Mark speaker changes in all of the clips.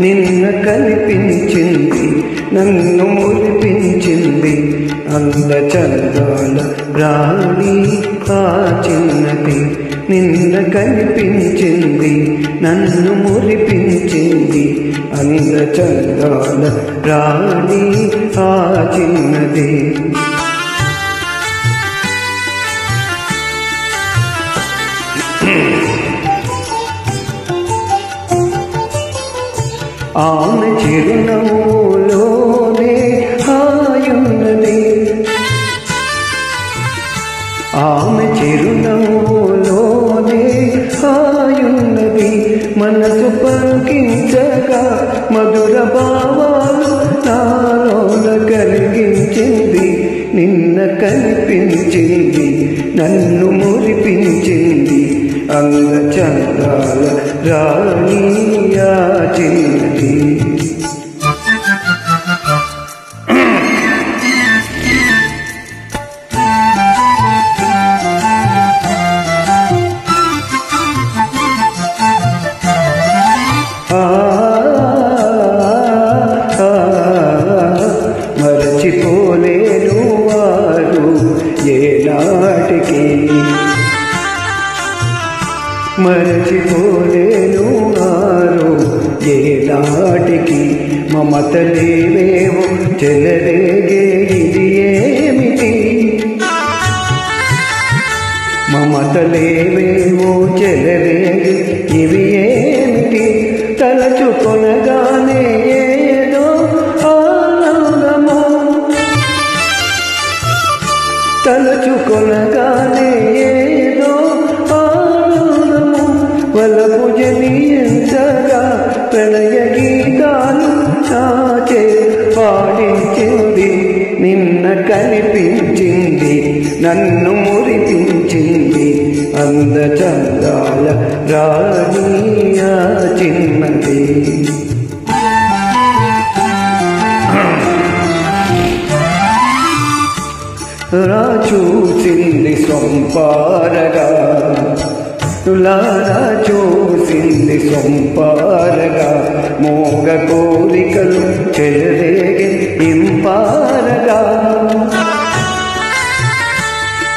Speaker 1: నిన్న కనిపించింది నన్ను మురిపించింది అందచందాల రాణి ఆ చిన్నది. నిన్న కనిపించింది నన్ను మురిపించింది అందచందాల రాణి ఆ చిన్నది. ఆమె చిరునవ్వులోనే హాయున్నది, ఆమె చిరునవ్వులోనే హాయున్నది. మనసు పలికించగా మధుర భావాలు నాలోన కలిగించింది. నిన్న కనిపించింది నన్ను మురిపించింది అందచందాల రాణి ఆ చిన్నది. మరచిపోలేను వారు ఏనాటికి, మరచిపోలేను వారు ఏనాటికి. మమతలేవేవో చెలరేగే ఇది ఏమిటి, మమతలేవేవో చెలరేగే ఇవి ఏమిటి. తలచుకొనగానే ఏదో ఆనందము, తలచుకొనగానే ఏదో ఆనందము. వలపు జనించగా ప్రణయ గీతాలు నాచే పాడించింది. నిన్న కనిపించింది నన్ను మురిపించింది అందచందాల రాణి ఆ చిన్నది. చూసింది సొంపారగా, తులారా చూసింది సొంపారగా. మోగ కోరికలు చెలరేగే ఇంపారగా,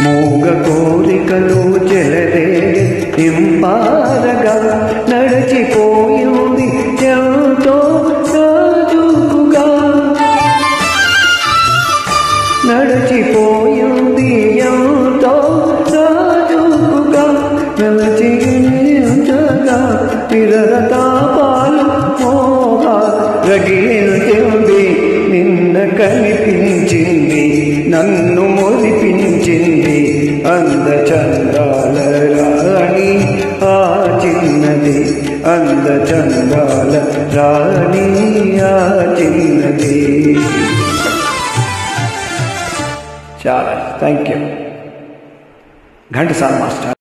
Speaker 1: మోగ కోరికలు చెలరేగే ఇంపారగా. నడిచిపోయింది ఎంతో నాజూకుగా, నడిచిపోయింది ఎంతో నాజూకుగా. నలచిగా విరతాపాలు మోహ రగిలించింది. నిన్న కనిపించింది నన్ను మురిపించింది అందచందాల రాణి ఆ చిన్నది, అందచందాల రాణి ఆ చిన్నది. చాలా థ్యాంక్ యూ. ఘంటసాల మాస్టర్.